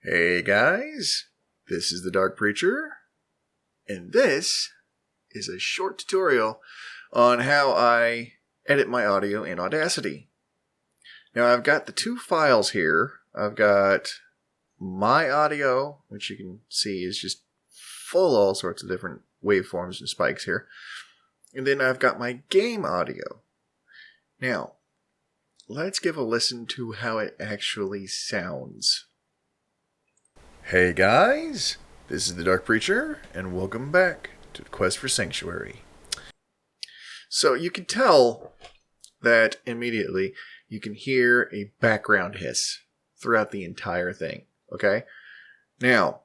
Hey guys, this is the Dark Preacher, and this is a short tutorial on how I edit my audio in Audacity. Now I've got the two files here. I've got my audio, which you can see is just full of all sorts of different waveforms and spikes here. And then I've got my game audio. Now, let's give a listen to how it actually sounds. Hey guys, this is the Dark Preacher, and welcome back to the Quest for Sanctuary. So you can tell that immediately you can hear a background hiss throughout the entire thing, okay? Now,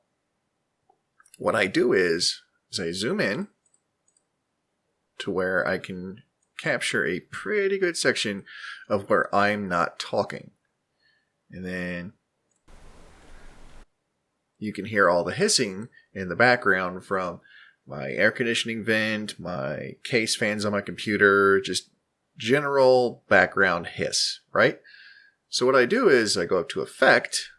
what I do is I zoom in to where I can capture a pretty good section of where I'm not talking. And then you can hear all the hissing in the background from my air conditioning vent, my case fans on my computer, just general background hiss, right? So what I do is I go up to Effect,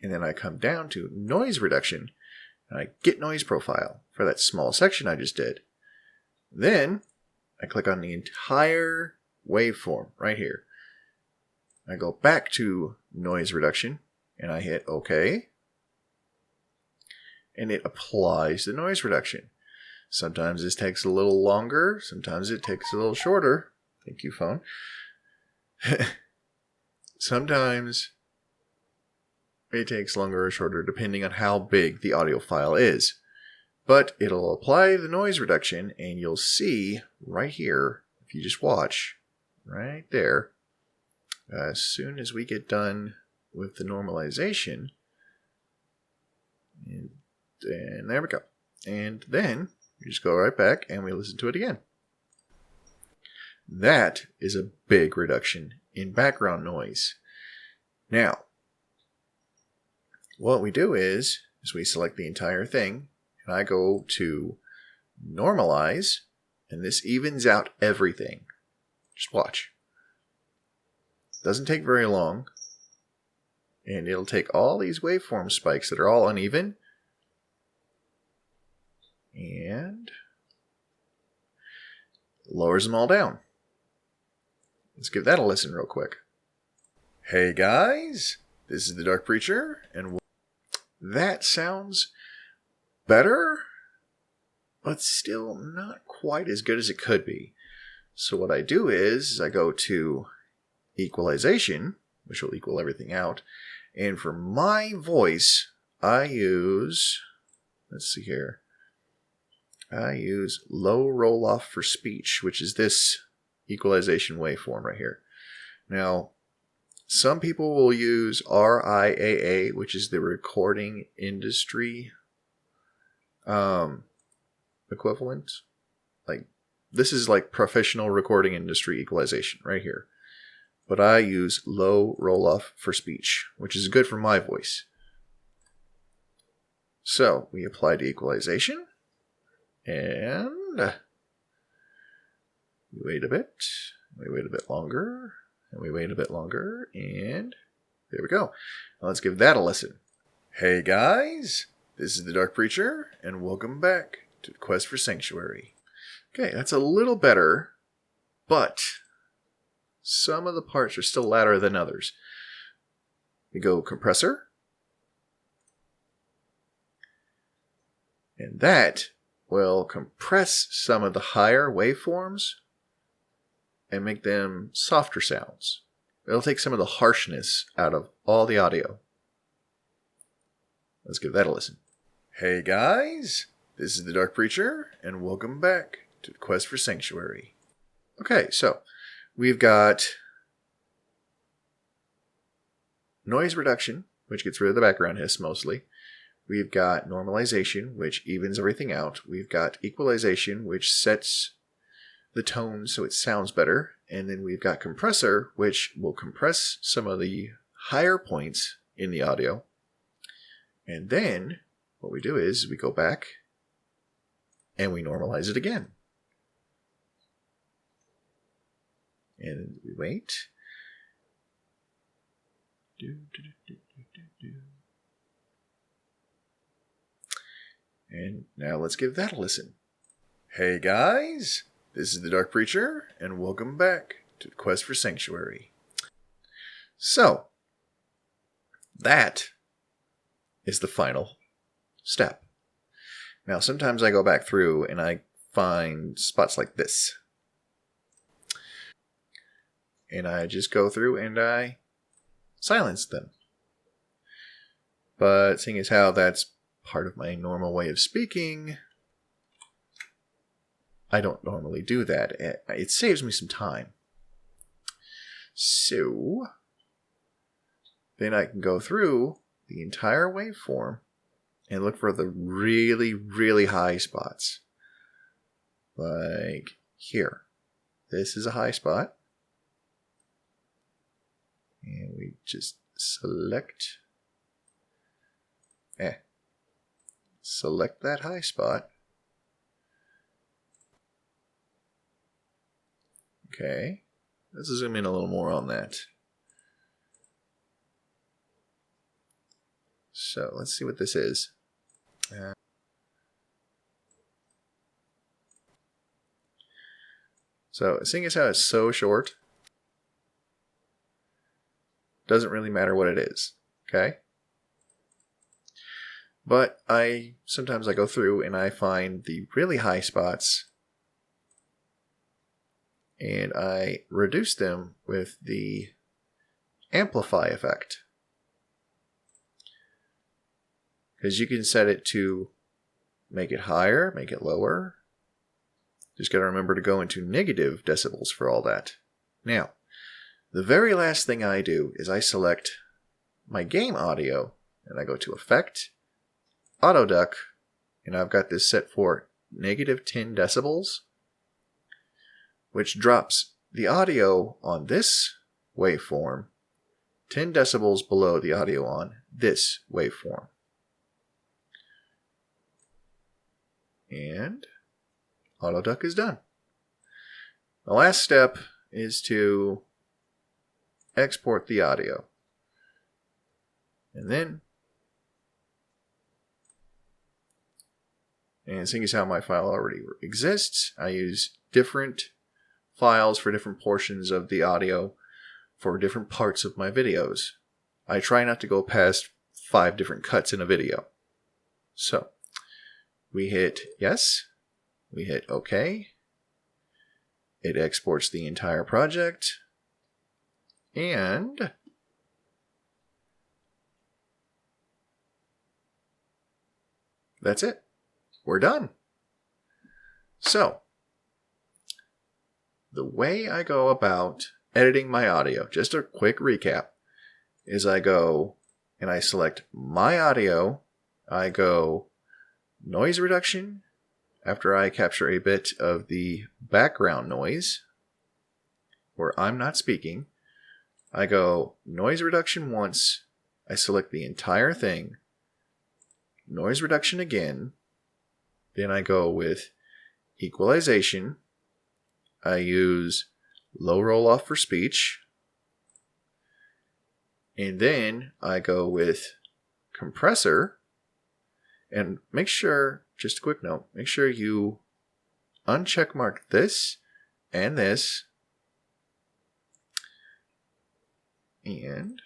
and then I come down to Noise Reduction, and I get Noise Profile for that small section I just did. Then I click on the entire waveform right here. I go back to Noise Reduction, and I hit OK. And it applies the noise reduction. Sometimes this takes a little longer. Sometimes it takes a little shorter. Thank you, phone. Sometimes it takes longer or shorter depending on how big the audio file is. But it'll apply the noise reduction, and you'll see right here, if you just watch, right there, as soon as we get done with the normalization, and there we go. And then we just go right back and we listen to it again. That is a big reduction in background noise. Now, what we do is we select the entire thing, and I go to normalize, and this evens out everything. Just watch. Doesn't take very long, and it'll take all these waveform spikes that are all uneven, and lowers them all down. Let's give that a listen real quick. Hey guys, this is the Dark Preacher, and that sounds better, but still not quite as good as it could be. So what I do is I go to equalization, which will equal everything out, and for my voice, I use, let's see here, I use low roll-off for speech, which is this equalization waveform right here. Now, some people will use RIAA, which is the recording industry equivalent. Like, this is like professional recording industry equalization right here. But I use low roll-off for speech, which is good for my voice. So, we apply the equalization. And we wait a bit, we wait a bit longer, and we wait a bit longer, and there we go. Now let's give that a listen. Hey guys, this is the Dark Preacher, and welcome back to the Quest for Sanctuary. Okay, that's a little better, but some of the parts are still louder than others. We go compressor, and that will compress some of the higher waveforms and make them softer sounds. It'll take some of the harshness out of all the audio. Let's give that a listen. Hey guys, this is the Dark Preacher, and welcome back to the Quest for Sanctuary. Okay, so we've got noise reduction, which gets rid of the background hiss mostly. We've got normalization, which evens everything out. We've got equalization, which sets the tone so it sounds better. And then we've got compressor, which will compress some of the higher points in the audio. And then what we do is we go back and we normalize it again. And we wait. And now let's give that a listen. Hey guys, this is the Dark Preacher, and welcome back to the Quest for Sanctuary. So, that is the final step. Now, sometimes I go back through and I find spots like this. And I just go through and I silence them. But seeing as how that's part of my normal way of speaking, I don't normally do that. It saves me some time. So, then I can go through the entire waveform and look for the really, really high spots. Like here. This is a high spot. And we just select that high spot. Okay. Let's zoom in a little more on that. So let's see what this is. So seeing as how it's so short, doesn't really matter what it is. Okay? But sometimes I go through and I find the really high spots and I reduce them with the amplify effect. Because you can set it to make it higher, make it lower. Just got to remember to go into negative decibels for all that. Now, the very last thing I do is I select my game audio and I go to Effect, Auto Duck, and I've got this set for negative 10 decibels, which drops the audio on this waveform 10 decibels below the audio on this waveform. And Auto Duck is done. The last step is to export the audio. And seeing as how my file already exists, I use different files for different portions of the audio for different parts of my videos. I try not to go past 5 different cuts in a video. So, we hit yes, we hit OK, it exports the entire project, and that's it. We're done. So, the way I go about editing my audio, just a quick recap, is I go and I select my audio, I go noise reduction after I capture a bit of the background noise where I'm not speaking. I go noise reduction once, I select the entire thing, noise reduction again, then I go with equalization, I use low roll off for speech, and then I go with compressor, and make sure, just a quick note, make sure you uncheck mark this and this, and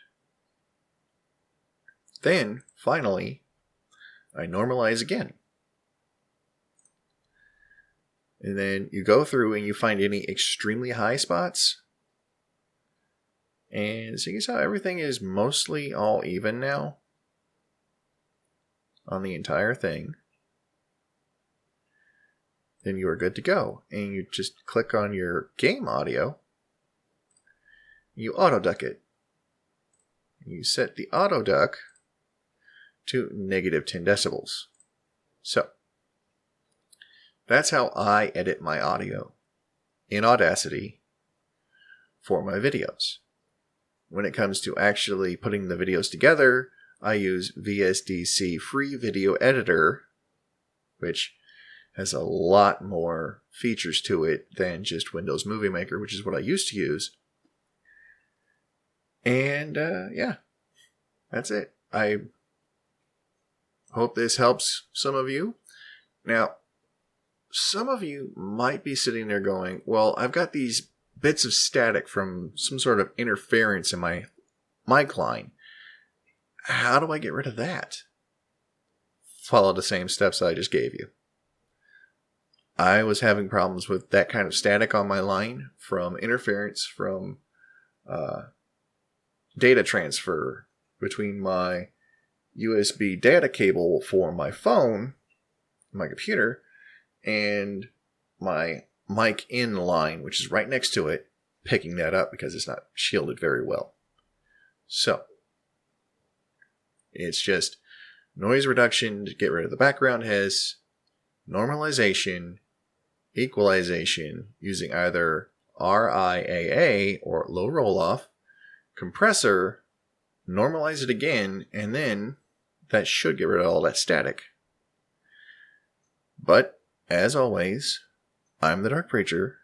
then finally I normalize again. And then you go through and you find any extremely high spots. And seeing as how everything is mostly all even now on the entire thing, then you are good to go. And you just click on your game audio. You auto duck it. You set the auto duck to negative 10 decibels. So, that's how I edit my audio in Audacity for my videos. When it comes to actually putting the videos together, I use VSDC Free Video Editor, which has a lot more features to it than just Windows Movie Maker, which is what I used to use. And yeah, that's it. I hope this helps some of you. Now, some of you might be sitting there going, well, I've got these bits of static from some sort of interference in my mic line. How do I get rid of that? Follow the same steps I just gave you. I was having problems with that kind of static on my line from interference from data transfer between my USB data cable for my phone, my computer, and my mic in line, which is right next to it, picking that up because it's not shielded very well. So, it's just noise reduction to get rid of the background hiss, normalization, equalization using either RIAA or low roll-off, compressor, normalize it again, and then that should get rid of all that static. But, as always, I'm the Dark Preacher.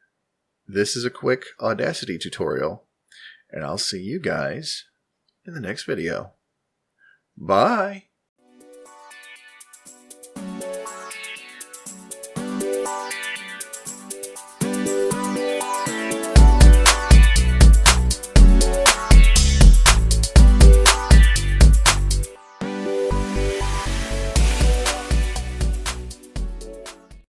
This is a quick Audacity tutorial, and I'll see you guys in the next video. Bye!